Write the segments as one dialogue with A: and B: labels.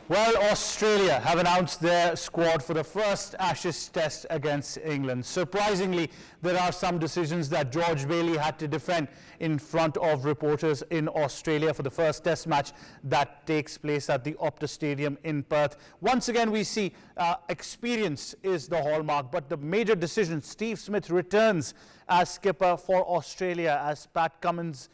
A: Well, Australia have announced their squad for the first Ashes test against England. Surprisingly, there are some decisions that George Bailey had to defend in front of reporters in Australia for the first test match that takes place at the Optus Stadium in Perth. Once again, we see experience is the hallmark, but the major decision, Steve Smith returns as skipper for Australia as Pat Cummins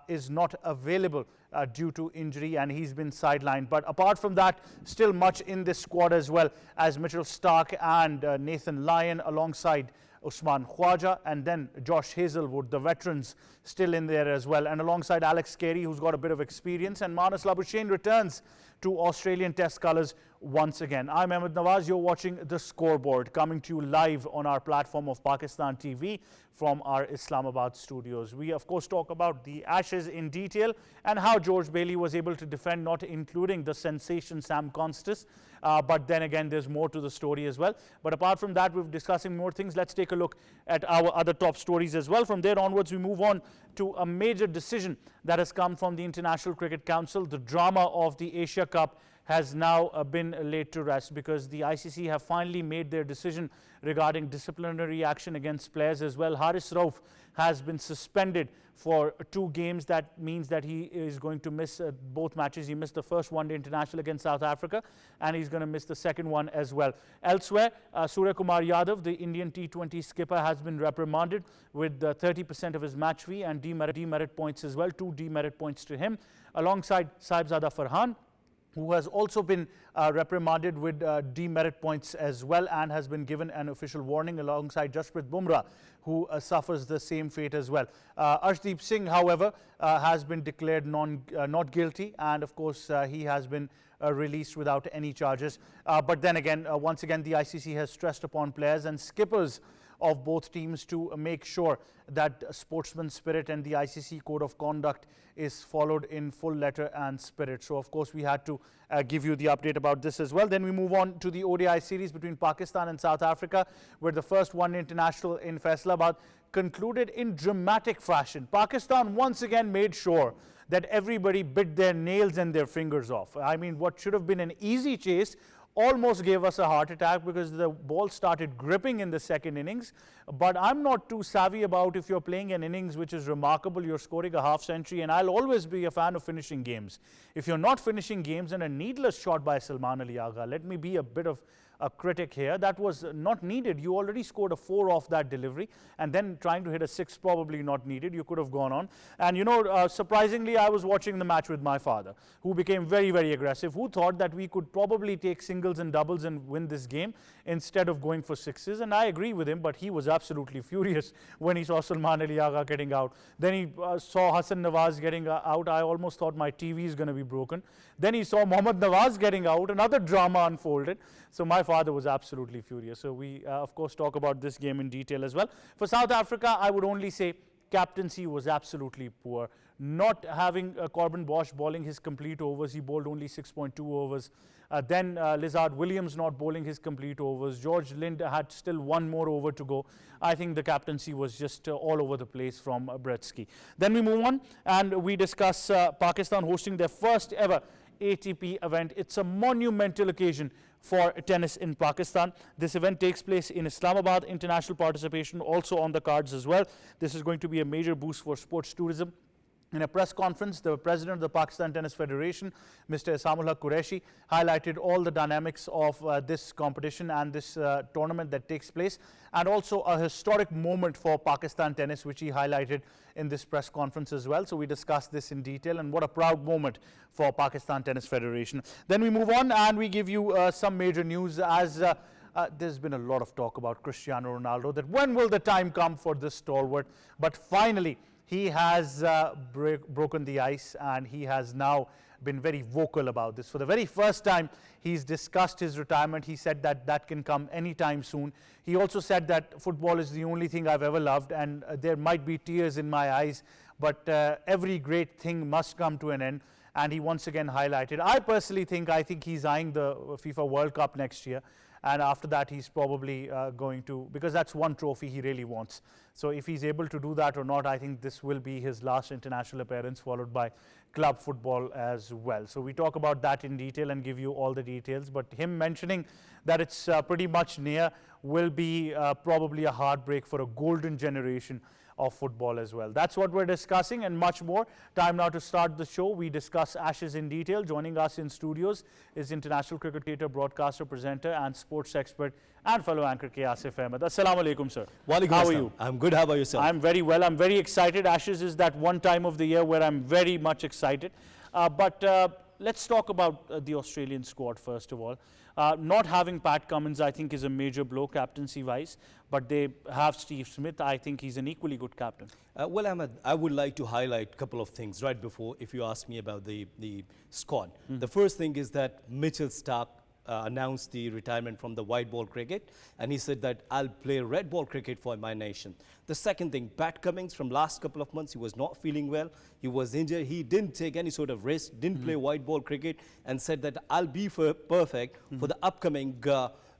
A: is not available due to injury, and he's been sidelined. But apart from that, still much in this squad as well, as Mitchell Starc and Nathan Lyon alongside Usman Khawaja, and then Josh Hazlewood, the veterans, still in there as well, and alongside Alex Carey, who's got a bit of experience, and Marnus Labuschagne returns to Australian Test colours once again. I'm Ahmed Nawaz. You're watching The Scoreboard, coming to you live on our platform of Pakistan TV from our Islamabad studios. We, of course, talk about the Ashes in detail and how George Bailey was able to defend, not including the sensation Sam Constas. But then again, there's more to the story as well. But apart from that, we're discussing more things. Let's take a look at our other top stories as well. From there onwards, we move on to a major decision that has come from the International Cricket Council. The drama of the Asia Cup has now been laid to rest because the ICC have finally made their decision regarding disciplinary action against players as well. Haris Rauf has been suspended for 2 games. That means that he is going to miss both matches. He missed the first one-day international against South Africa, and he's going to miss the second one as well. Elsewhere, Surya Kumar Yadav, the Indian T20 skipper, has been reprimanded with 30% of his match fee and demerit points as well, 2 demerit points to him, alongside Saibzada Farhan, who has also been reprimanded with demerit points as well and has been given an official warning, alongside Jasprit Bumrah, who suffers the same fate as well. Arshdeep Singh, however, has been declared not guilty, and of course he has been released without any charges. But then again, once again, the ICC has stressed upon players and skippers of both teams to make sure that sportsman spirit and the ICC code of conduct is followed in full letter and spirit. So of course we had to give you the update about this as well. Then we move on to the ODI series between Pakistan and South Africa, where the first one international in Faisalabad concluded in dramatic fashion. Pakistan once again made sure that everybody bit their nails and their fingers off. I mean, what should have been an easy chase almost gave us a heart attack because the ball started gripping in the second innings. But I'm not too savvy about if you're playing an innings which is remarkable, you're scoring a half century, and I'll always be a fan of finishing games. If you're not finishing games, and a needless shot by Salman Ali Agha, let me be a bit of a critic here, that was not needed. You already scored a 4 off that delivery, and then trying to hit a 6 probably not needed. You could have gone on. And you know, surprisingly, I was watching the match with my father, who became very, very aggressive, who thought that we could probably take singles and doubles and win this game instead of going for 6s. And I agree with him, but he was absolutely furious when he saw Salman Ali Agha getting out. Then he saw Hassan Nawaz getting out. I almost thought my TV is going to be broken. Then he saw Mohammad Nawaz getting out. Another drama unfolded. So my father was absolutely furious. So we, of course, talk about this game in detail as well. For South Africa, I would only say captaincy was absolutely poor. Not having Corbin Bosch bowling his complete overs, he bowled only 6.2 overs. Then Lizard Williams not bowling his complete overs. George Lind had still 1 more over to go. I think the captaincy was just all over the place from Bretsky. Then we move on and we discuss Pakistan hosting their first ever ATP event. It's a monumental occasion for tennis in Pakistan. This event takes place in Islamabad. International participation also on the cards as well. This is going to be a major boost for sports tourism. In a press conference, the president of the Pakistan Tennis Federation, Mr. AISAM-UL-HAQ Qureshi, highlighted all the dynamics of this competition and this tournament that takes place, and also a historic moment for Pakistan tennis, which he highlighted in this press conference as well. So we discussed this in detail, and what a proud moment for Pakistan Tennis Federation. Then we move on and we give you some major news, as there's been a lot of talk about Cristiano Ronaldo, that when will the time come for this stalwart, but finally he has broken the ice, and he has now been very vocal about this. For the very first time, he's discussed his retirement. He said that that can come anytime soon. He also said that football is the only thing I've ever loved, and there might be tears in my eyes, but every great thing must come to an end. And he once again highlighted, I personally think he's eyeing the FIFA World Cup next year. and after that he's probably going to, because that's one trophy he really wants. So if he's able to do that or not, I think this will be his last international appearance, followed by club football as well. So we talk about that in detail and give you all the details, but him mentioning that it's pretty much near will be probably a heartbreak for a golden generation of football as well. That's what we're discussing and much more. Time now to start the show. We discuss Ashes in detail. Joining us in studios is international cricketer, broadcaster, presenter and sports expert and fellow anchor ASIF Ahmed. Assalamu alaikum, sir. How are you?
B: I'm good. How about yourself?
A: I'm very well. I'm very excited. Ashes is that one time of the year where I'm very much excited. But let's talk about the Australian squad first of all. Not having Pat Cummins, I think, is a major blow captaincy-wise, but they have Steve Smith. I think he's an equally good captain.
B: Well, Ahmed, I would like to highlight a couple of things right before, if you ask me about the squad. The first thing is that Mitchell Starc announced the retirement from the white ball cricket, and he said that I'll play red ball cricket for my nation. The second thing, Pat Cummins, from last couple of months, he was not feeling well. He was injured. He didn't take any sort of risk, didn't play white ball cricket, and said that I'll be perfect for the upcoming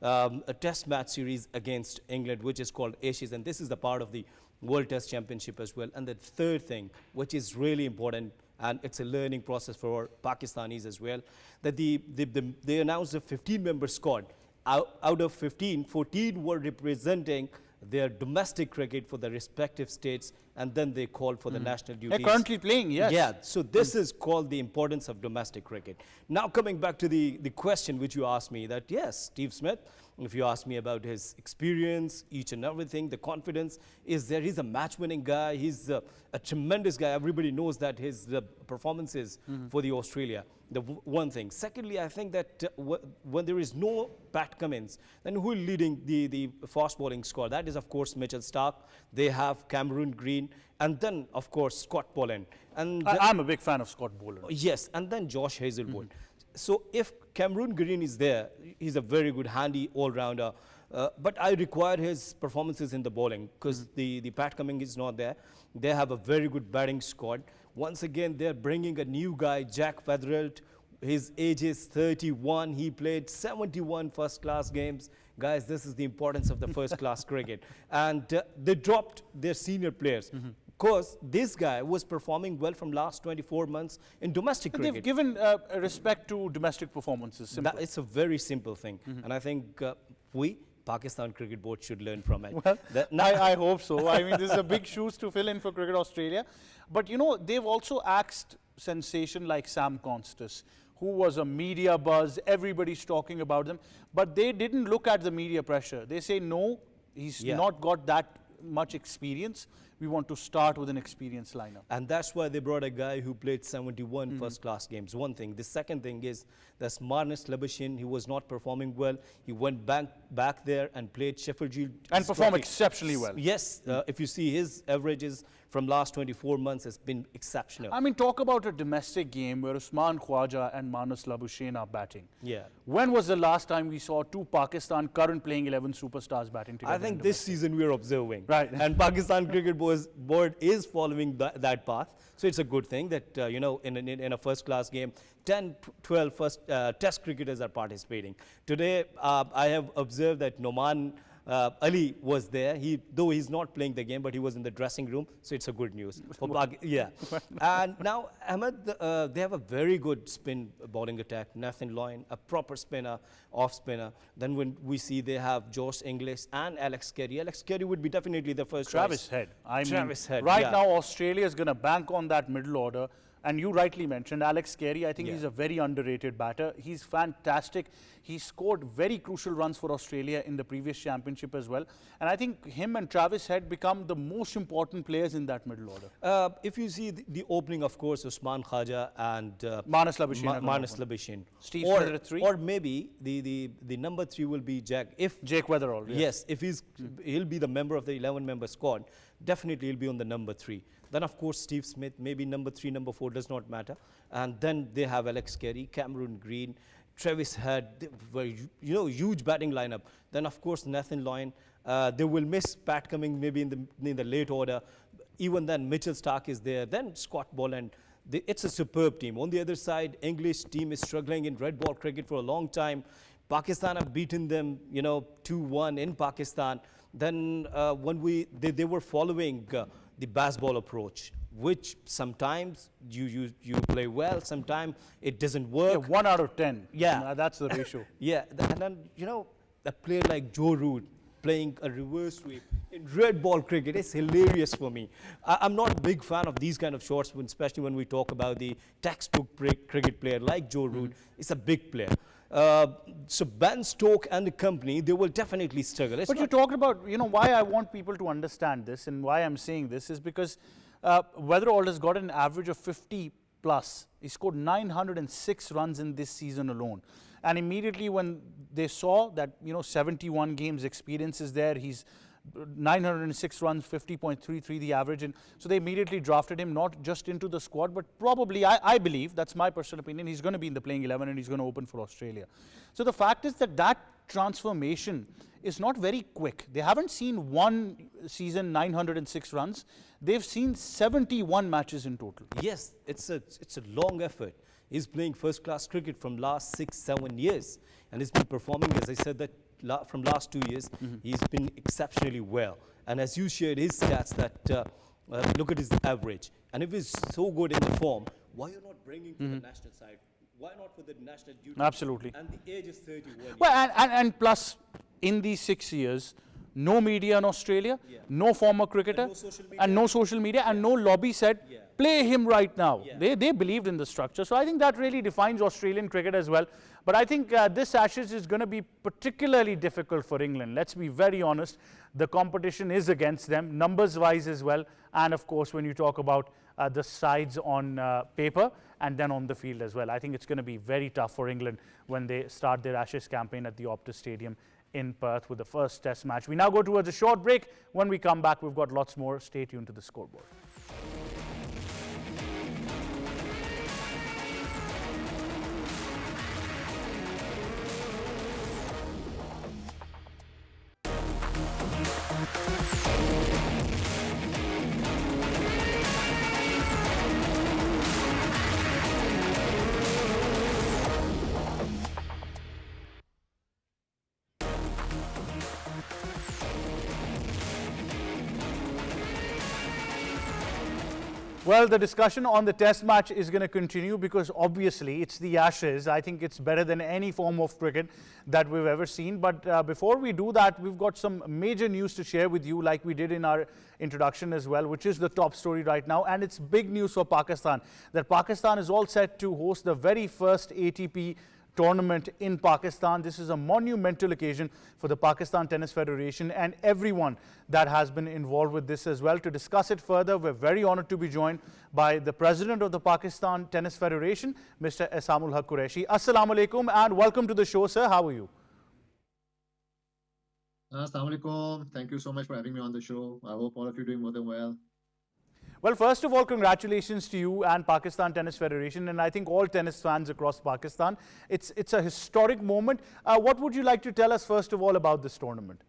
B: a test match series against England, which is called Ashes, and this is the part of the World Test Championship as well. And the third thing, which is really important, and it's a learning process for Pakistanis as well, that they announced a 15-member squad. Out of 15, 14 were representing their domestic cricket for the respective states, and then they called for the national duties.
A: They're currently playing, yes.
B: Yeah, so this is called the importance of domestic cricket. Now coming back to the question which you asked me, that yes, Steve Smith, if you ask me about his experience, each and everything, the confidence, he's a match-winning guy. He's a tremendous guy. Everybody knows that his performances for the Australia, the one thing. Secondly, I think that when there is no Pat Cummins, then who is leading the fast bowling squad? That is, of course, Mitchell Starc. They have Cameron Green, and then, of course, Scott Boland. And
A: I'm a big fan of Scott Boland.
B: Yes, and then Josh Hazelwood. So if Cameron Green is there, he's a very good, handy all-rounder. But I require his performances in the bowling, because the Pat Cummins is not there. They have a very good batting squad. Once again, they're bringing a new guy, Jack Weatherald. His age is 31. He played 71 first-class games. Guys, this is the importance of the first-class cricket. And they dropped their senior players. Because this guy was performing well from last 24 months in domestic cricket.
A: They've given respect to domestic performances.
B: It's a very simple thing. And I think we, Pakistan Cricket Board, should learn from it.
A: Well, I hope so. I mean, this is a big shoes to fill in for Cricket Australia. But, you know, they've also axed sensation like Sam Constas, who was a media buzz. Everybody's talking about them. But they didn't look at the media pressure. They say, no, he's not got that much experience. We want to start with an experienced lineup.
B: And that's why they brought a guy who played 71 first-class games. One thing. The second thing is that Marnus Labuschagne, he was not performing well. He went back there and played Sheffield Shield.
A: And performed exceptionally well.
B: Yes. If you see his averages from last 24 months, has been exceptional.
A: I mean, talk about a domestic game where Usman Khwaja and Marnus Labuschagne are batting.
B: Yeah.
A: When was the last time we saw two Pakistan current playing 11 superstars batting together?
B: I think this season we are observing.
A: Right.
B: And Pakistan Cricket Board is following that path. So it's a good thing that, you know, in a first-class game, 10, 12 test cricketers are participating. Today, I have observed that Noman Ali was there. Though he's not playing the game, but he was in the dressing room, so it's a good news. Yeah. And now, Ahmed, they have a very good spin bowling attack. Nathan Lyon, a proper spinner, off spinner. Then when we see they have Josh Inglis and Alex Carey. Alex Carey would be definitely the first
A: Travis
B: choice.
A: Head.
B: Travis Head.
A: Right now, Australia is going to bank on that middle order. And you rightly mentioned Alex Carey. I think he's a very underrated batter. He's fantastic. He scored very crucial runs for Australia in the previous championship as well. And I think him and Travis Head become the most important players in that middle order.
B: If you see the opening, of course, Usman Khwaja and
A: Marnus Labuschagne.
B: Marnus Labuschagne.
A: Steve Smith at 3.
B: Or maybe the number 3 will be Jake
A: Weatherall. Yeah.
B: Yes, if he'll be the member of the 11-member squad, definitely he'll be on the number 3. Then, of course, Steve Smith, maybe number 3, number 4, does not matter. And then they have Alex Carey, Cameron Green, Travis Head, huge batting lineup. Then, of course, Nathan Lyon. They will miss Pat Cummins maybe in the late order. Even then, Mitchell Starc is there. Then Scott Boland. It's a superb team. On the other side, English team is struggling in red ball cricket for a long time. Pakistan have beaten them, 2-1 in Pakistan. Then when they were following the baseball approach, which sometimes you play well, sometimes it doesn't work.
A: Yeah, 1 out of 10.
B: Yeah.
A: That's the ratio.
B: Yeah, and then, a player like Joe Root playing a reverse sweep in red ball cricket is hilarious for me. I'm not a big fan of these kind of shots, especially when we talk about the textbook cricket player like Joe Root. It's a big player. So Ben Stokes and the company, they will definitely struggle.
A: But you talked about, why I want people to understand this and why I'm saying this is because Weatherald has got an average of 50 plus. He scored 906 runs in this season alone. And immediately when they saw that, 71 games experience is there, he's 906 runs, 50.33 the average. And so they immediately drafted him, not just into the squad, but probably, I believe, that's my personal opinion, he's going to be in the playing 11 and he's going to open for Australia. So the fact is that transformation is not very quick. They haven't seen one season 906 runs. They've seen 71 matches in total.
B: Yes, it's a long effort. He's playing first-class cricket from last 6-7 years, and he's been performing, as I said, that from last 2 years, he's been exceptionally well. And as you shared his stats, that look at his average. And if he's so good in the form, why you're not bringing to the national side? Why not for the national duty?
A: Absolutely.
B: And the age is 31.
A: Well, and plus, in these 6 years, no media in Australia, no former cricketer, and no social media, and no lobby said, play him right now. They believed in the structure. So I think that really defines Australian cricket as well. But I think this Ashes is going to be particularly difficult for England. Let's be very honest. The competition is against them, numbers-wise as well. And of course, when you talk about the sides on paper and then on the field as well. I think it's going to be very tough for England when they start their Ashes campaign at the Optus Stadium in Perth with the first test match. We now go towards a short break. When we come back, we've got lots more. Stay tuned to the scoreboard. Well, the discussion on the test match is going to continue because obviously it's the Ashes. I think it's better than any form of cricket that we've ever seen. But before we do that, we've got some major news to share with you like we did in our introduction as well, which is the top story right now. And it's big news for Pakistan, that Pakistan is all set to host the very first ATP tournament in Pakistan. This is a monumental occasion for the Pakistan Tennis Federation and everyone that has been involved with this as well. To discuss it further, we're very honored to be joined by the President of the Pakistan Tennis Federation, Mr. AISAM-UL-HAQ Qureshi. Assalamu alaikum and welcome to the show, sir. How are you?
C: Assalamu alaikum. Thank you so much for having me on the show. I hope all of you are doing more than well.
A: Well, first of all, congratulations to you and Pakistan Tennis Federation, and I think all tennis fans across Pakistan. It's a historic moment. What would you like to tell us, first of all, about this tournament?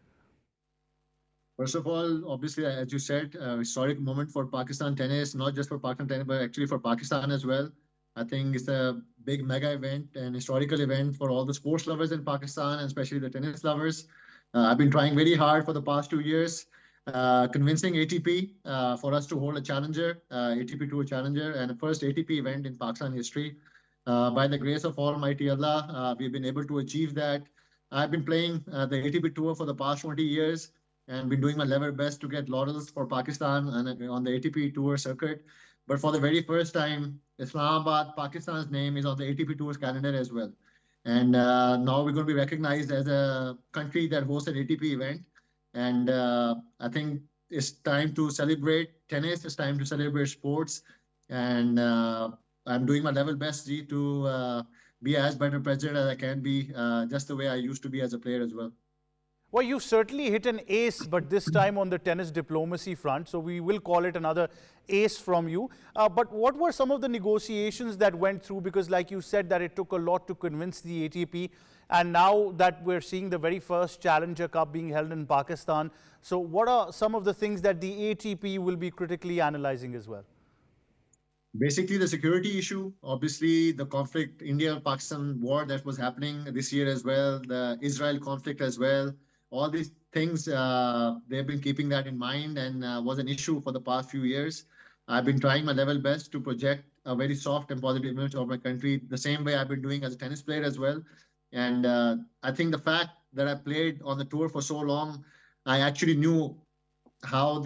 C: First of all, obviously, as you said, a historic moment for Pakistan tennis, not just for Pakistan tennis, but actually for Pakistan as well. I think it's a big mega event and historical event for all the sports lovers in Pakistan, and especially the tennis lovers. I've been trying very hard for the past 2 years. Convincing ATP for us to hold a challenger, ATP Tour Challenger, and the first ATP event in Pakistan history. By the grace of Almighty Allah, we've been able to achieve that. I've been playing the ATP Tour for the past 20 years and been doing my level best to get laurels for Pakistan and on the ATP Tour circuit. But for the very first time, Islamabad, Pakistan's name is on the ATP Tour's calendar as well. And now we're going to be recognized as a country that hosts an ATP event. And I think it's time to celebrate tennis. It's time to celebrate sports. And I'm doing my level best, G, to be as better president as I can be, just the way I used to be as a player as well.
A: Well, you certainly hit an ace, but this time on the tennis diplomacy front. So we will call it another ace from you. But what were some of the negotiations that went through? Because like you said, that it took a lot to convince the ATP. And now that we're seeing the very first Challenger Cup being held in Pakistan. So what are some of the things that the ATP will be critically analyzing as well?
C: Basically, the security issue, obviously the conflict, India-Pakistan war that was happening this year as well, the Israel conflict as well, all these things, they've been keeping that in mind and was an issue for the past few years. I've been trying my level best to project a very soft and positive image of my country, the same way I've been doing as a tennis player as well. And I think the fact that I played on the tour for so long, I actually knew how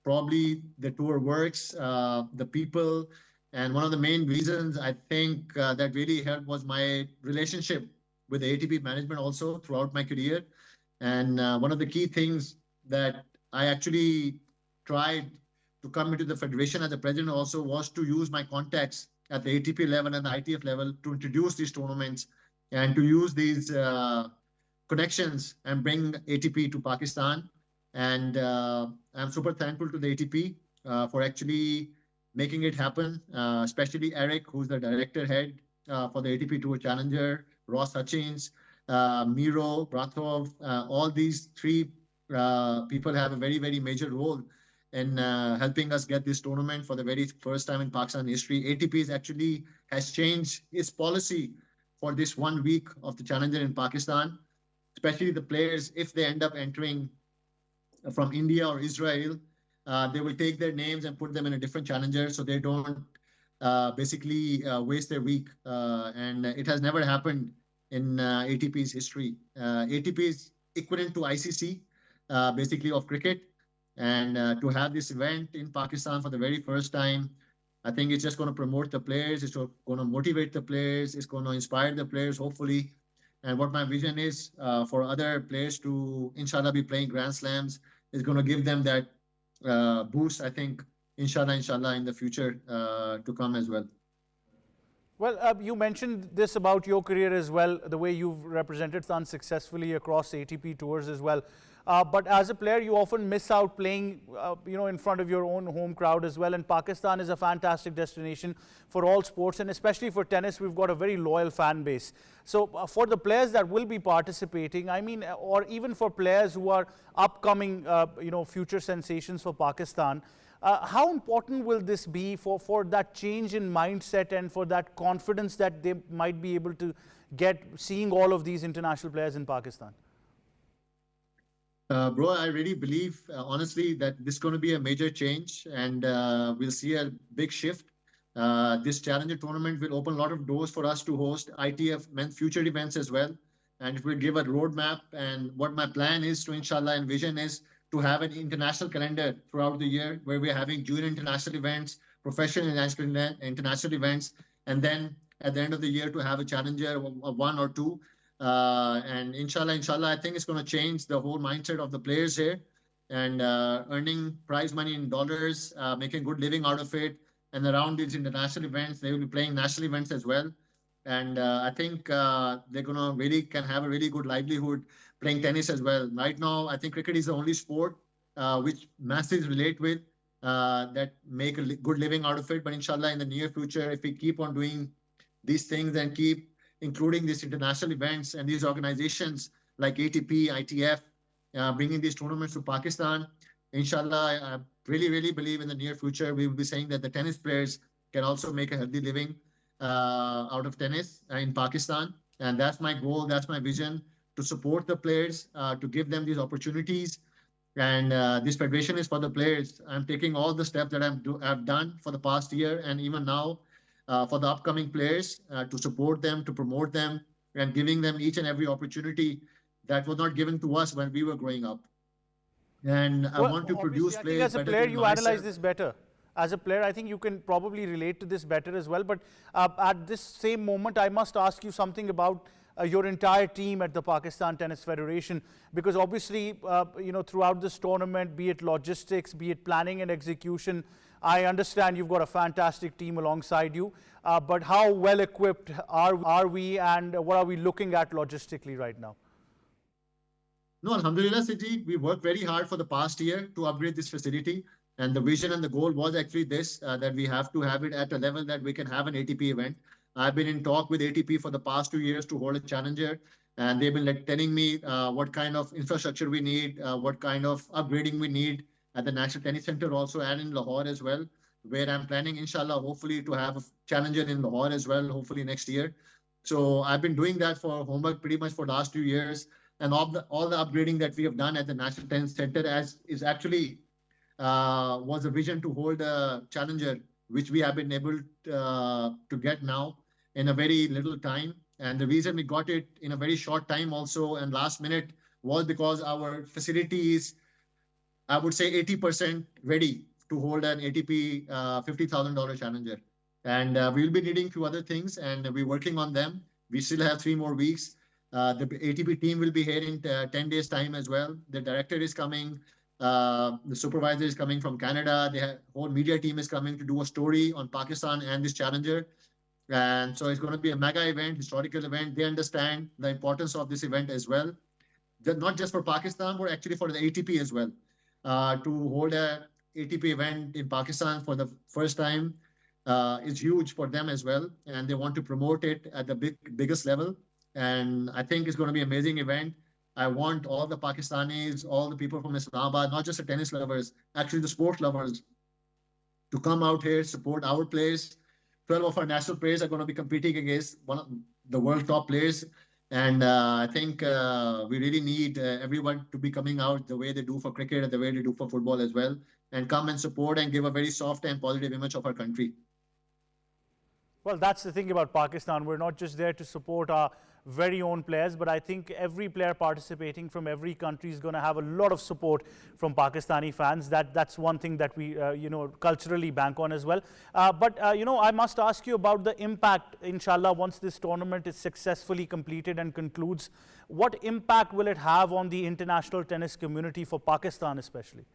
C: probably the tour works, the people, and one of the main reasons I think that really helped was my relationship with the ATP management also throughout my career. And one of the key things that I actually tried to come into the federation as a president also was to use my contacts at the ATP level and the ITF level to introduce these tournaments and to use these connections and bring ATP to Pakistan. And I'm super thankful to the ATP for actually making it happen, especially Eric, who's the director head for the ATP Tour Challenger, Ross Hutchins, Miro, Brathov, all these three people have a very, very major role in helping us get this tournament for the very first time in Pakistan history. ATP actually has changed its policy for this 1 week of the Challenger in Pakistan, especially the players, if they end up entering from India or Israel, they will take their names and put them in a different challenger so they don't basically waste their week. And it has never happened in ATP's history. ATP is equivalent to ICC, basically of cricket. And to have this event in Pakistan for the very first time, I think it's just going to promote the players. It's going to motivate the players. It's going to inspire the players, hopefully. And what my vision is for other players to, inshallah, be playing Grand Slams is going to give them that boost, I think, inshallah, in the future to come as well.
A: Well, you mentioned this about your career as well, the way you've represented Pakistan successfully across ATP tours as well. But as a player, you often miss out playing, in front of your own home crowd as well. And Pakistan is a fantastic destination for all sports, and especially for tennis, we've got a very loyal fan base. So for the players that will be participating, I mean, or even for players who are upcoming, future sensations for Pakistan, how important will this be for that change in mindset and for that confidence that they might be able to get seeing all of these international players in Pakistan?
C: Bro, I really believe, honestly, that this is going to be a major change and we'll see a big shift. This Challenger tournament will open a lot of doors for us to host ITF men's future events as well. And it will give a roadmap. And what my plan is to, inshallah, and vision is to have an international calendar throughout the year where we're having junior international events, professional international events, and then at the end of the year to have a Challenger of one or two. And inshallah, I think it's going to change the whole mindset of the players here and earning prize money in dollars, making good living out of it. And around these international events, they will be playing national events as well. And I think they're going to can have a really good livelihood playing tennis as well. Right now, I think cricket is the only sport which masses relate with that make a good living out of it. But inshallah, in the near future, if we keep on doing these things and keep including these international events and these organizations like ATP, ITF, bringing these tournaments to Pakistan. Inshallah, I really, really believe in the near future, we will be saying that the tennis players can also make a healthy living out of tennis in Pakistan. And that's my goal, that's my vision, to support the players, to give them these opportunities. And this federation is for the players. I'm taking all the steps that I've done for the past year and even now for the upcoming players to support them, to promote them, and giving them each and every opportunity that was not given to us when we were growing up. And I want to produce players.
A: As a player, you analyze this better. As a player, I think you can probably relate to this better as well. But at this same moment, I must ask you something about your entire team at the Pakistan Tennis Federation, because obviously, throughout this tournament, be it logistics, be it planning and execution, I understand you've got a fantastic team alongside you, but how well equipped are we, and what are we looking at logistically right now?
C: No, Alhamdulillah, Siji, we worked very hard for the past year to upgrade this facility. And the vision and the goal was actually this, that we have to have it at a level that we can have an ATP event. I've been in talk with ATP for the past 2 years to hold a challenger. And they've been telling me what kind of infrastructure we need, what kind of upgrading we need at the National Tennis Center also and in Lahore as well. where I'm planning, inshallah, hopefully to have a challenger in Lahore as well, hopefully next year. So I've been doing that for homework pretty much for the last 2 years. And all the upgrading that we have done at the National Tennis Center is actually was a vision to hold a challenger, which we have been able to get now in a very little time. And the reason we got it in a very short time also and last minute was because our facility is, I would say, 80% ready to hold an ATP $50,000 challenger. And we'll be needing a few other things, and we're working on them. We still have 3 more weeks. The ATP team will be here in 10 days' time as well. The director is coming. The supervisor is coming from Canada. The whole media team is coming to do a story on Pakistan and this challenger. And so it's going to be a mega event, historical event. They understand the importance of this event as well. Not just for Pakistan, but actually for the ATP as well. To hold a ATP event in Pakistan for the first time is huge for them as well. And they want to promote it at the biggest level. And I think it's going to be an amazing event. I want all the Pakistanis, all the people from Islamabad, not just the tennis lovers, actually the sport lovers, to come out here, support our players. 12 of our national players are going to be competing against one of the world top players. And I think we really need everyone to be coming out the way they do for cricket and the way they do for football as well, and come and support and give a very soft and positive image of our country.
A: Well, that's the thing about Pakistan. We're not just there to support our very own players, but I think every player participating from every country is going to have a lot of support from Pakistani fans. That's one thing that we, culturally bank on as well. But I must ask you about the impact, inshallah, once this tournament is successfully completed and concludes. What impact will it have on the international tennis community for Pakistan especially?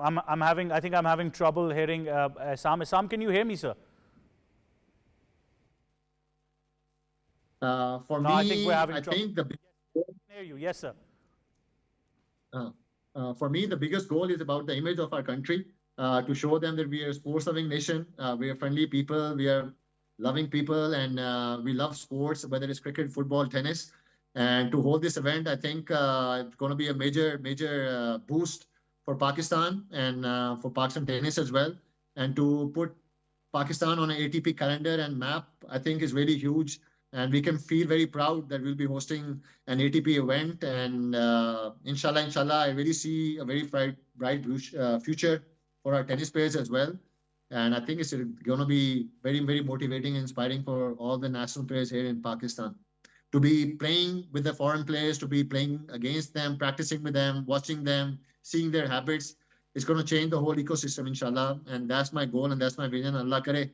A: I think I'm having trouble hearing Assam. Assam, can you hear me, sir?
C: For
A: No,
C: me,
A: I think we're having
C: I
A: trouble.
C: think the
A: Hear you, yes, sir.
C: for me, the biggest goal is about the image of our country, to show them that we are a sports-loving nation. We are friendly people, we are loving people, and we love sports, whether it's cricket, football, tennis. And to hold this event, I think it's going to be a major boost for Pakistan and for Pakistan tennis as well. And to put Pakistan on an ATP calendar and map, I think is really huge. And we can feel very proud that we'll be hosting an ATP event. And inshallah, I really see a very bright future for our tennis players as well. And I think it's going to be very, very motivating and inspiring for all the national players here in Pakistan. To be playing with the foreign players, to be playing against them, practicing with them, watching them, seeing their habits, it's going to change the whole ecosystem, inshallah. And that's my goal and that's my vision. Allah kare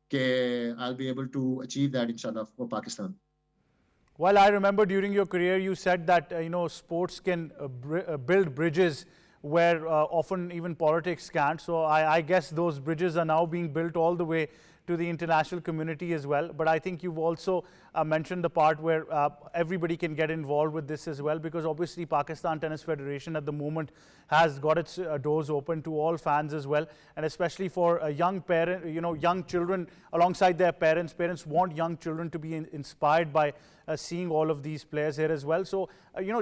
C: ke I'll be able to achieve that, inshallah, for Pakistan.
A: Well, I remember during your career, you said that, sports can build bridges where often even politics can't. So I guess those bridges are now being built all the way to the international community as well. But I think you've also mentioned the part where everybody can get involved with this as well, because obviously Pakistan Tennis Federation at the moment has got its doors open to all fans as well, and especially for young young children alongside their parents. Parents want young children to be inspired by seeing all of these players here as well. So,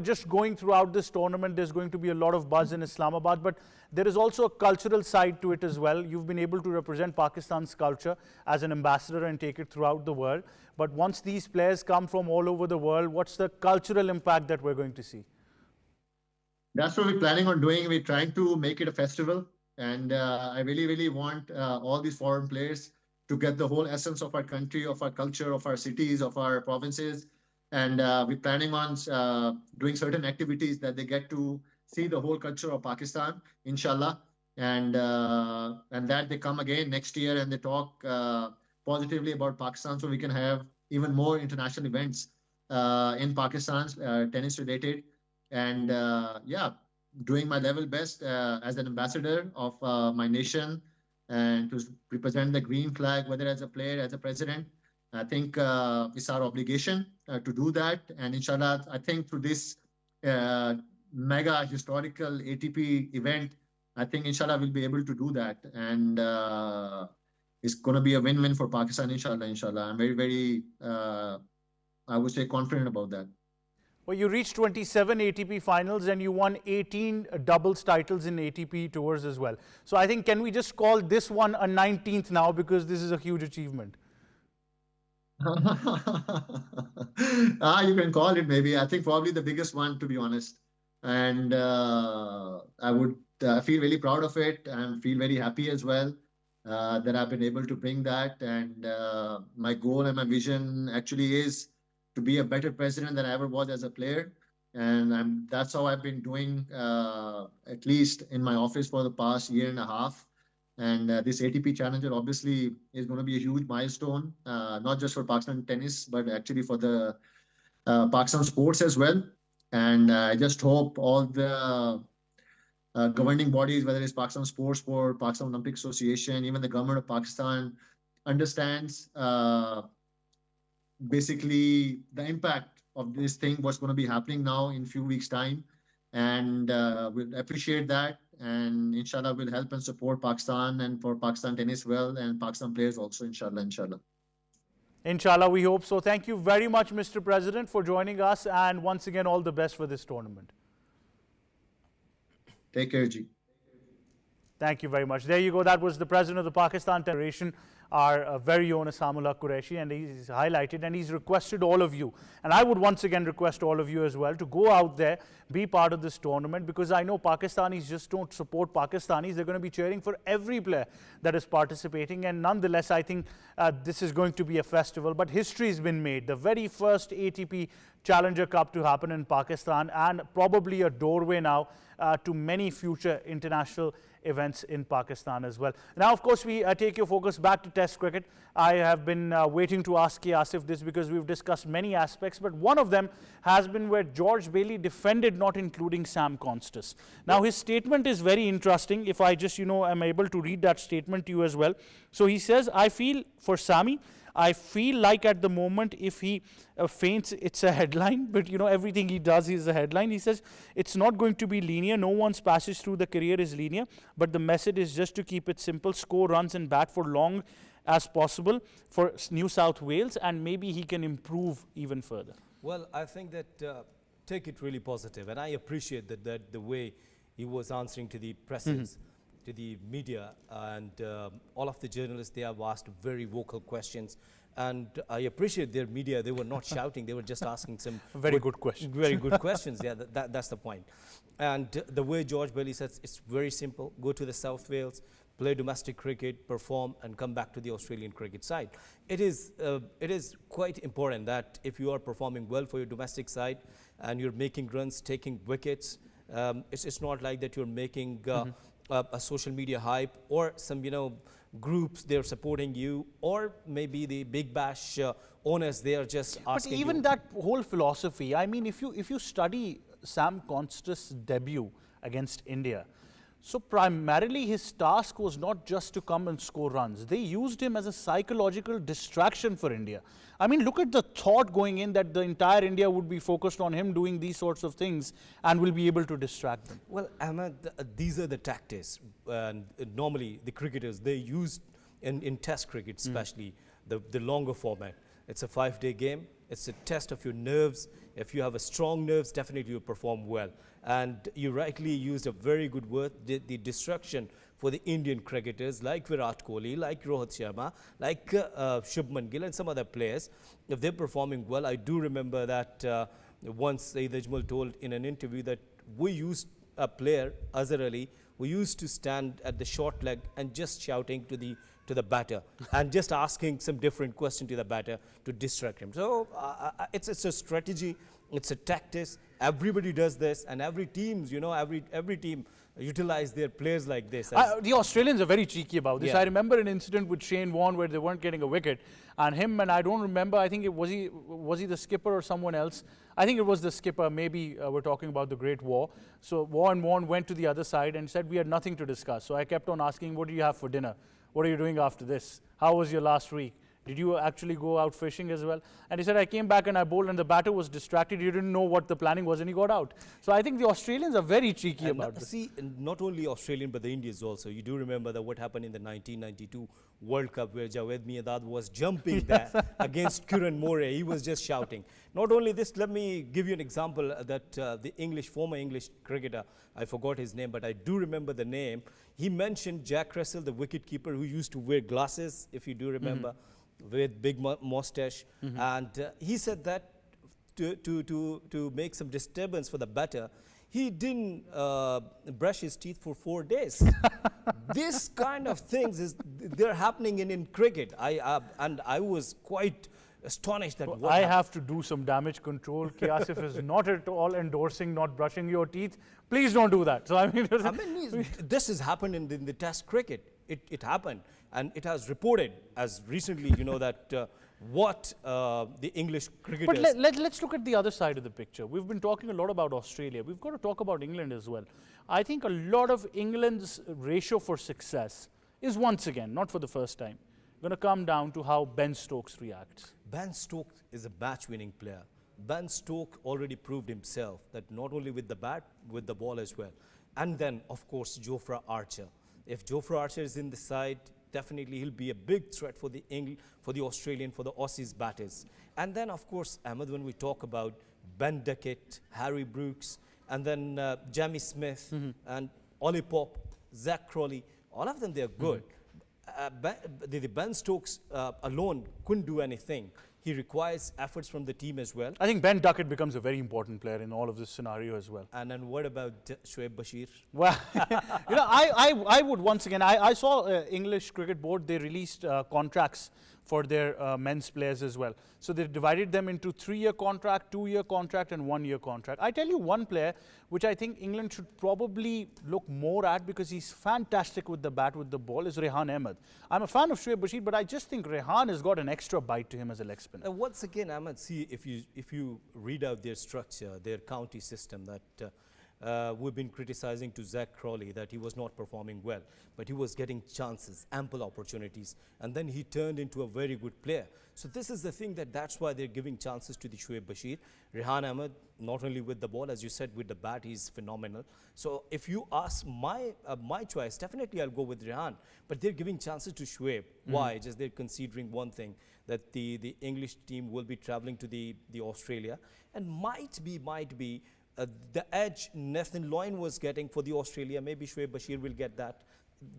A: just going throughout this tournament, there's going to be a lot of buzz in Islamabad, but there is also a cultural side to it as well. You've been able to represent Pakistan's culture as an ambassador and take it throughout the world. But once these players come from all over the world, what's the cultural impact that we're going to see?
C: That's what we're planning on doing. We're trying to make it a festival. And I really, really want all these foreign players to get the whole essence of our country, of our culture, of our cities, of our provinces. And we're planning on doing certain activities that they get to see the whole culture of Pakistan, inshallah. And that they come again next year and they talk positively about Pakistan, so we can have even more international events in Pakistan, tennis related. And doing my level best as an ambassador of my nation and to represent the green flag, whether as a player, as a president. I think it's our obligation to do that. And inshallah, I think through this mega historical ATP event, I think inshallah we'll be able to do that. And it's going to be a win-win for Pakistan, inshallah. I'm very, very I would say, confident about that.
A: Well, you reached 27 ATP finals and you won 18 doubles titles in ATP tours as well. So I think, can we just call this one a 19th now, because this is a huge achievement?
C: You can call it maybe. I think probably the biggest one, to be honest. And I would feel really proud of it and feel very happy as well that I've been able to bring that. And my goal and my vision actually is to be a better president than I ever was as a player. And that's how I've been doing, at least in my office for the past year and a half. And this ATP Challenger obviously is going to be a huge milestone, not just for Pakistan tennis, but actually for the Pakistan sports as well. And I just hope all the governing bodies, whether it's Pakistan Sports Board, Pakistan Olympic Association, even the government of Pakistan, understands basically the impact of this thing, what's going to be happening now in a few weeks' time. And we'll appreciate that. And inshallah, we'll help and support Pakistan and for Pakistan tennis well, and Pakistan players also, inshallah, inshallah.
A: Inshallah, we hope so. Thank you very much, Mr. President, for joining us. And once again, all the best for this tournament.
C: Take care, Ji.
A: Thank you very much. There you go. That was the president of the Pakistan Federation, our very own ASAM-UL-HAQ Qureshi, and he's highlighted and he's requested all of you, and I would once again request all of you as well, to go out there, be part of this tournament, because I know Pakistanis just don't support Pakistanis. They're going to be cheering for every player that is participating, and nonetheless, I think this is going to be a festival. But history has been made. The very first ATP Challenger Cup to happen in Pakistan, and probably a doorway now to many future international events in Pakistan as well. Now, of course, we take your focus back to Test cricket. I have been waiting to ask ASIF this, because we've discussed many aspects, but one of them has been where George Bailey defended not including Sam Constas. Now, his statement is very interesting. If I just, am able to read that statement to you as well. So he says, I feel for Sammy, I feel like at the moment, if he faints, it's a headline, but everything he does is a headline. He says, it's not going to be linear. No one's passage through the career is linear, but the message is just to keep it simple, score runs and bat for long as possible for New South Wales, and maybe he can improve even further.
B: Well, I think that take it really positive, and I appreciate that the way he was answering to the presses, to the media, and all of the journalists, they have asked very vocal questions, and I appreciate their media. They were not shouting, they were just asking some
A: very good questions.
B: Very good questions. Yeah, that's the point. And the way George Bailey says, it's very simple. Go to the South Wales, play domestic cricket, perform, and come back to the Australian cricket side. It is quite important that if you are performing well for your domestic side and you're making runs, taking wickets, it's not like that you're making a social media hype, or some groups, they're supporting you, or maybe the big bash owners, they are just asking.
A: But even that whole philosophy, I mean, if you study Sam Constas' debut against India, so primarily his task was not just to come and score runs. They used him as a psychological distraction for India. I mean, look at the thought going in that the entire India would be focused on him doing these sorts of things and will be able to distract them.
B: Well, Ahmed, these are the tactics. Normally, the cricketers, they use in Test cricket, especially the longer format. It's a 5-day game. It's a test of your nerves. If you have a strong nerves, definitely you perform well. And you rightly used a very good word, the distraction for the Indian cricketers like Virat Kohli, like Rohit Sharma, like Shubman Gill and some other players. If they're performing well, I do remember that once Saeed Ajmal told in an interview that we used a player, Azhar Ali, who used to stand at the short leg and just shouting to the batter and just asking some different question to the batter to distract him. So it's a strategy, it's a tactics. Everybody does this, and every teams, every team utilize their players like this.
A: The Australians are very cheeky about this.
B: Yeah.
A: I remember an incident with Shane Warne where they weren't getting a wicket, and I don't remember, I think was he the skipper or someone else? I think it was the skipper, maybe we're talking about the Great War. So Warne went to the other side and said, we had nothing to discuss. So I kept on asking, what do you have for dinner? What are you doing after this? How was your last week? did you actually go out fishing as well? And he said, I came back and I bowled and the batter was distracted. You didn't know what the planning was and he got out. So I think the Australians are very cheeky about this.
B: See, not only Australian, but the Indians also. You do remember that what happened in the 1992 World Cup where Javed Miandad was jumping there against Kieran Moray. He was just shouting. Not only this, let me give you an example that the former English cricketer, I forgot his name, but I do remember the name. He mentioned Jack Russell, the wicketkeeper who used to wear glasses, if you do remember, with big mustache. And he said that to make some disturbance for the batter, he didn't brush his teeth for 4 days. This kind of things they're happening in cricket. And I was quite astonished that
A: I have to do some damage control. ASIF is not at all endorsing not brushing your teeth. Please don't do that. So I mean,
B: this has happened in the Test cricket. It happened, and it has reported as recently, you know, that what the English cricketers.
A: But let's look at the other side of the picture. We've been talking a lot about Australia. We've got to talk about England as well. I think a lot of England's ratio for success is once again, not for the first time, going to come down to how Ben Stokes reacts.
B: Ben Stokes is a match-winning player. Ben Stokes already proved himself that not only with the bat, with the ball as well. And then, of course, Jofra Archer. If Jofra Archer is in the side, definitely he'll be a big threat for the Australian, for the Aussies batters. And then, of course, Ahmed, when we talk about Ben Duckett, Harry Brooks, and then Jamie Smith, and Ollie Pope, Zach Crawley, all of them, they're good. The Ben Stokes alone couldn't do anything. He requires efforts from the team as well.
A: I think Ben Duckett becomes a very important player in all of this scenario as well.
B: And then what about Shoaib Bashir?
A: Well, you know, I would once again, I saw English Cricket Board, they released contracts for their men's players as well. So they divided them into 3-year contract, 2-year contract and 1-year contract. I tell you one player which I think England should probably look more at because he's fantastic with the bat, with the ball, is Rehan Ahmed. I'm a fan of Shoaib Bashir, but I just think Rehan has got an extra bite to him as a leg spinner.
B: Once again, Ahmed, see, if you read out their structure, their county system, that we've been criticizing to Zach Crawley that he was not performing well, but he was getting chances, ample opportunities, and then he turned into a very good player. So this is the thing, that's why they're giving chances to the Shoaib Bashir. Rehan Ahmed, not only with the ball, as you said, with the bat, he's phenomenal. So if you ask my choice, definitely I'll go with Rehan, but they're giving chances to Shoaib. Why? Just they're considering one thing, that the English team will be traveling to the Australia, and might be the edge Nathan Lyon was getting for the Australia, maybe Shoaib Bashir will get that.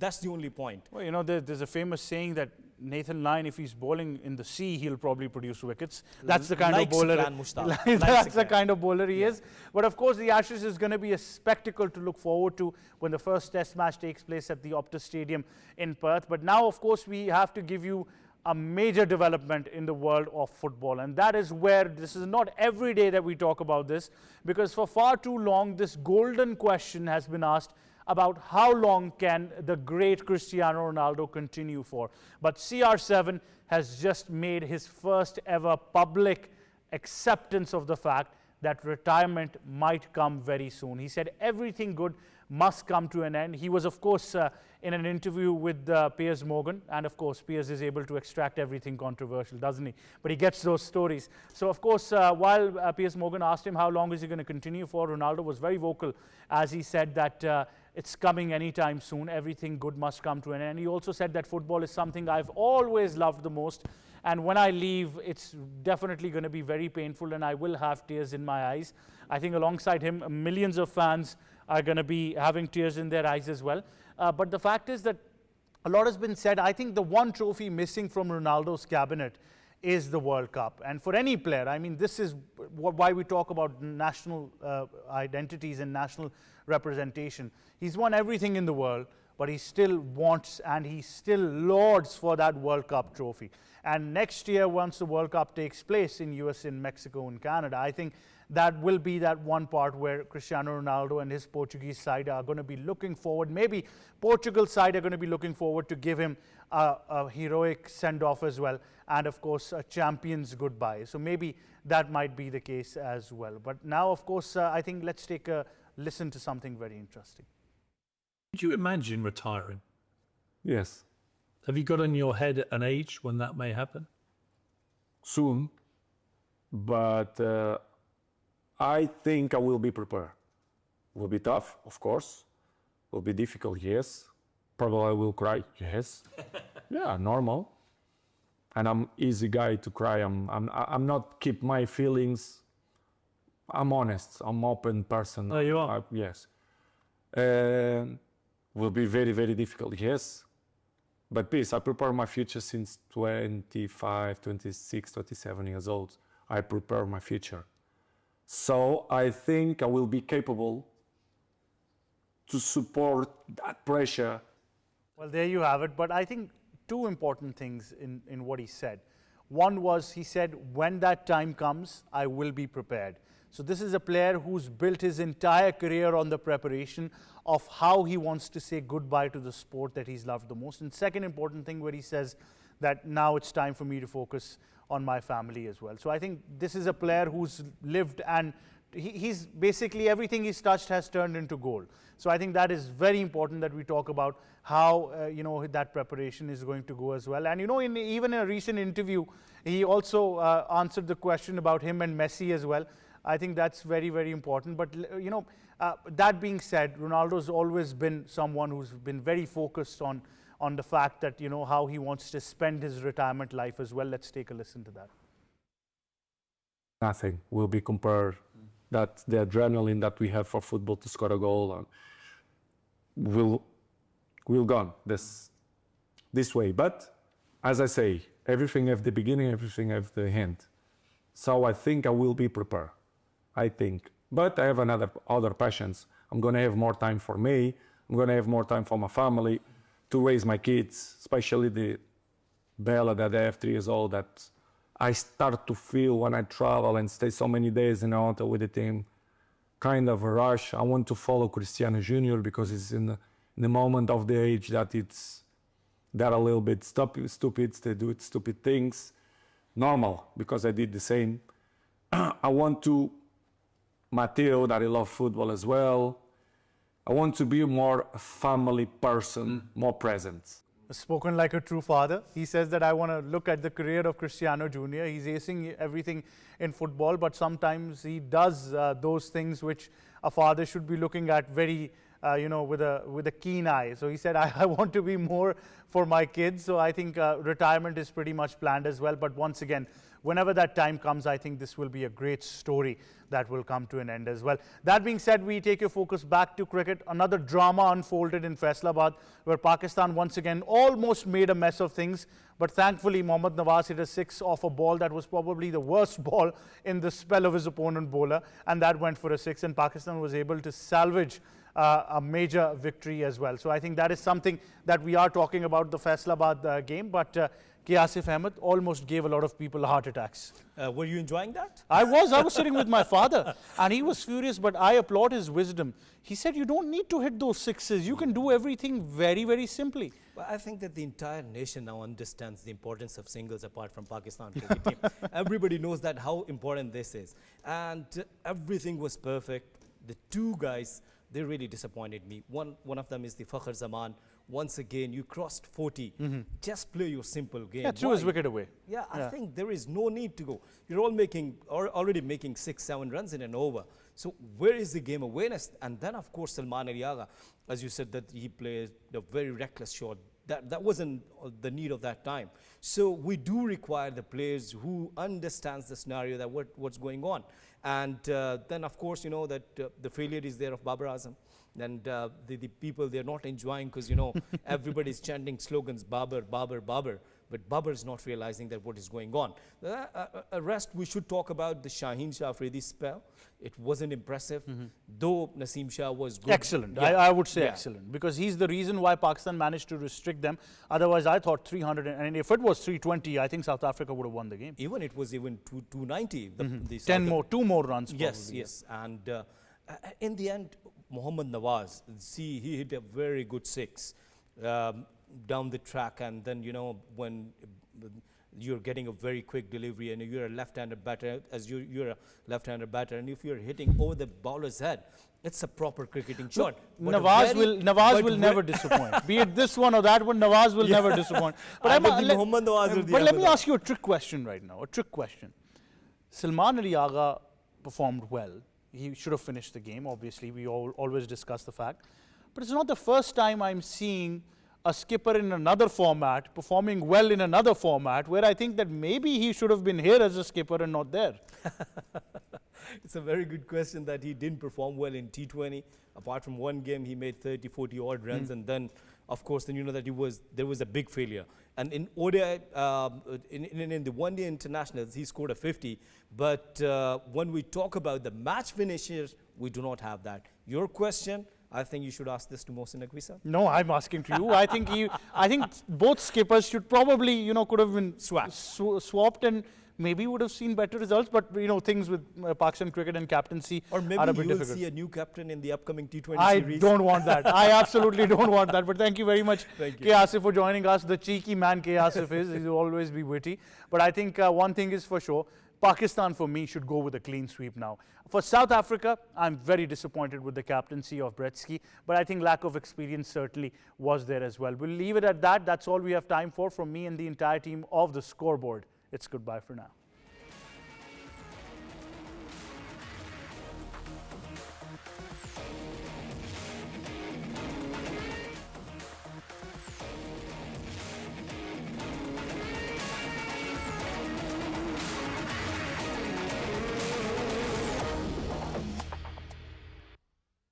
B: That's the only point.
A: Well, you know, there's a famous saying that Nathan Lyon, if he's bowling in the sea, he'll probably produce wickets. That's the kind of bowler. That's the kind of bowler he is. But of course, the Ashes is going to be a spectacle to look forward to when the first Test match takes place at the Optus Stadium in Perth. But now, of course, we have to give you a major development in the world of football, and that is where this is not every day that we talk about this, because for far too long this golden question has been asked about how long can the great Cristiano Ronaldo continue for. But CR7 has just made his first ever public acceptance of the fact that retirement might come very soon. He said everything good must come to an end. He was, of course, in an interview with Piers Morgan, and of course Piers is able to extract everything controversial, doesn't he? But he gets those stories. So of course, while Piers Morgan asked him how long is he going to continue for, Ronaldo was very vocal as he said that it's coming anytime soon, everything good must come to an end. He also said that football is something I've always loved the most, and when I leave, it's definitely going to be very painful and I will have tears in my eyes. I think alongside him, millions of fans are going to be having tears in their eyes as well. But the fact is that a lot has been said. I think the one trophy missing from Ronaldo's cabinet is the World Cup. And for any player, I mean, this is why we talk about national identities and national representation. He's won everything in the world, but he still wants and he still lords for that World Cup trophy. And next year, once the World Cup takes place in US, in Mexico, and Canada, I think that will be that one part where Cristiano Ronaldo and his Portuguese side are going to be looking forward. Maybe Portugal's side are going to be looking forward to give him a heroic send-off as well, and of course a champion's goodbye. So maybe that might be the case as well. But now, of course, I think let's take a listen to something very interesting.
D: Could you imagine retiring?
E: Yes.
D: Have you got in your head an age when that may happen? soon, but I think I will be prepared. Will be tough, of course. Will be difficult, yes. Probably I will cry, yes. Yeah, normal. And I'm easy guy to cry. I'm not keep my feelings. I'm honest. I'm open person.
A: Oh, you are?
D: Yes. Will be very, very difficult, yes. But please, I prepare my future since 25, 26, 27 years old. I prepare my future. So I think I will be capable to support that pressure.
A: Well, there you have it. But I think two important things in what he said. One was he said, when that time comes, I will be prepared. So this is a player who's built his entire career on the preparation of how he wants to say goodbye to the sport that he's loved the most. And second important thing where he says that now it's time for me to focus on my family as well. So I think this is a player who's lived, and he's basically everything he's touched has turned into gold. So I think that is very important that we talk about how that preparation is going to go as well. And even in a recent interview, he also answered the question about him and Messi as well. I think that's very, very important. But that being said, Ronaldo's always been someone who's been very focused on the fact that how he wants to spend his retirement life as well. Let's take a listen to that.
D: Nothing will be compared. That the adrenaline that we have for football to score a goal will gone this way. But as I say, everything have the beginning, everything have the end. So I think I will be prepared. I think. But I have other passions. I'm gonna have more time for me. I'm gonna have more time for my family, to raise my kids, especially the Bella that I have 3 years old, that I start to feel when I travel and stay so many days in a hotel with the team, kind of a rush. I want to follow Cristiano Jr. because he's in the moment of the age that they're a little bit stupid, they do stupid things. Normal, because I did the same. I want to, Matteo, that I love football as well. I want to be more a family person, more present.
A: Spoken like a true father. He says that I want to look at the career of Cristiano Jr. He's acing everything in football, but sometimes he does those things which a father should be looking at very, with a keen eye. So he said, I want to be more for my kids. So I think retirement is pretty much planned as well. But once again, whenever that time comes, I think this will be a great story that will come to an end as well. That being said, we take your focus back to cricket. Another drama unfolded in Faisalabad, where Pakistan once again almost made a mess of things. But thankfully, Mohammad Nawaz hit a 6 off a ball that was probably the worst ball in the spell of his opponent bowler. And that went for a 6, and Pakistan was able to salvage a major victory as well. So I think that is something that we are talking about, the Faisalabad game. But ASIF Ahmed almost gave a lot of people heart attacks.
B: Were you enjoying that?
A: I was sitting with my father, and he was furious, but I applaud his wisdom. He said, you don't need to hit those 6s. You can do everything very, very simply.
B: Well, I think that the entire nation now understands the importance of singles apart from Pakistan cricket team. Everybody knows that how important this is. And everything was perfect. The two guys, they really disappointed me. One of them is the Fakhar Zaman. Once again, you crossed 40. Just play your simple game.
A: Yeah, threw his wicket away.
B: Yeah, I think there is no need to go. You're already making 6-7 runs in an over. So where is the game awareness? And then, of course, Salman Ali, as you said, that he played a very reckless shot. That wasn't the need of that time. So we do require the players who understands the scenario, that what's going on. And then, of course, that the failure is there of Babar Azam. And the people, they're not enjoying because, everybody's chanting slogans, Babar, Babar, Babar. But Babar is not realizing that what is going on. Rest, we should talk about the Shaheen Shah Afridi spell. It wasn't impressive, though Naseem Shah was good.
A: Excellent.
B: Yeah.
A: I would say excellent, because he's the reason why Pakistan managed to restrict them. Otherwise, I thought 300, and if it was 320, I think South Africa would have won the game.
B: Even it was even 290.
A: Two more runs.
B: Yes,
A: probably,
B: yes. And in the end, Mohammad Nawaz, he hit a very good 6 down the track, and then when you're getting a very quick delivery, and you're a left-handed batter, you're a left-handed batter, and if you're hitting over the bowler's head, it's a proper cricketing shot. But
A: Nawaz will never disappoint. Be it this one or that one, Nawaz will never disappoint. But let me ask you a trick question right now. A trick question. Salman Ali Agha performed well. He should have finished the game. Obviously, we always discuss the fact. But it's not the first time I'm seeing a skipper in another format performing well in another format, where I think that maybe he should have been here as a skipper and not there.
B: It's a very good question that he didn't perform well in T20. Apart from one game, he made 30, 40 odd runs, and then, of course, then you know that there was a big failure. And in ODI, in the one-day internationals, he scored a 50. But when we talk about the match finishers, we do not have that. Your question, I think you should ask this to Mohsin Naqvi.
A: No, I'm asking to you. I think both skippers should probably, could have been swapped and maybe would have seen better results. But things with Pakistan cricket and captaincy
B: or maybe
A: are a bit
B: you will
A: difficult.
B: See a new captain in the upcoming T20 series.
A: I don't want that. I absolutely don't want that. But thank you very much,
B: Thank you.
A: K. Asif, for joining us. The cheeky man K. Asif is. He will always be witty. But I think one thing is for sure. Pakistan, for me, should go with a clean sweep now. For South Africa, I'm very disappointed with the captaincy of Bretsky, but I think lack of experience certainly was there as well. We'll leave it at that. That's all we have time for. From me and the entire team of The Scoreboard, it's goodbye for now.